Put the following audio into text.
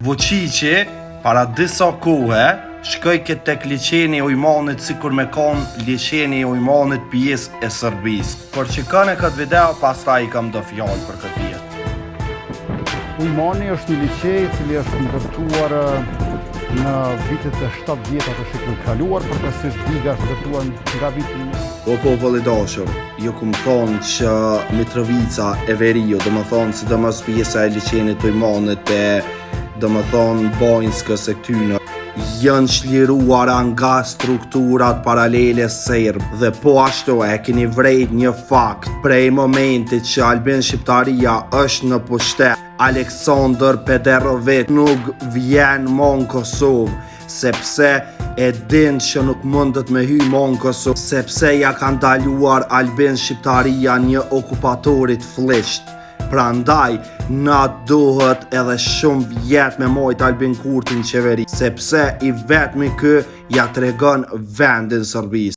Vučići, para disa kohe, shkoj këtë tek liçeni i Ujmanit sikur me konë liçeni i Ujmanit pjesë e Serbisë. Por që kanë këtë video, pastaj I kam do fjallë për këtë pjesë. Ujmani është një liçej I cili është ndërtuar në vitet e 70 të shekullit kaluar, përkatësisht diga është ndërtuar nga viti. O popull I dashur, ju kum thonë që Mitrovica e Veriu, do më thonë sidomos pjesa e liçenit të Ujmanit e do më thonë Bojnskës e këtyne, janë çliruara nga strukturat paralele serb dhe po ashtu e keni vrejt një fakt prej momentit që Albin Shqiptaria është në pushtet. Aleksandr Pederović nuk vjen më në Kosovë sepse e din që nuk mundet me hy më në Kosovë sepse ja kanë ndaluar Albin Shqiptaria një okupatorit flisht. Prandaj, na duhet edhe shumë vjet me mojt Albin Kurtin qeveri, sepse I vetmi kë ja tregon vendin Serbisë.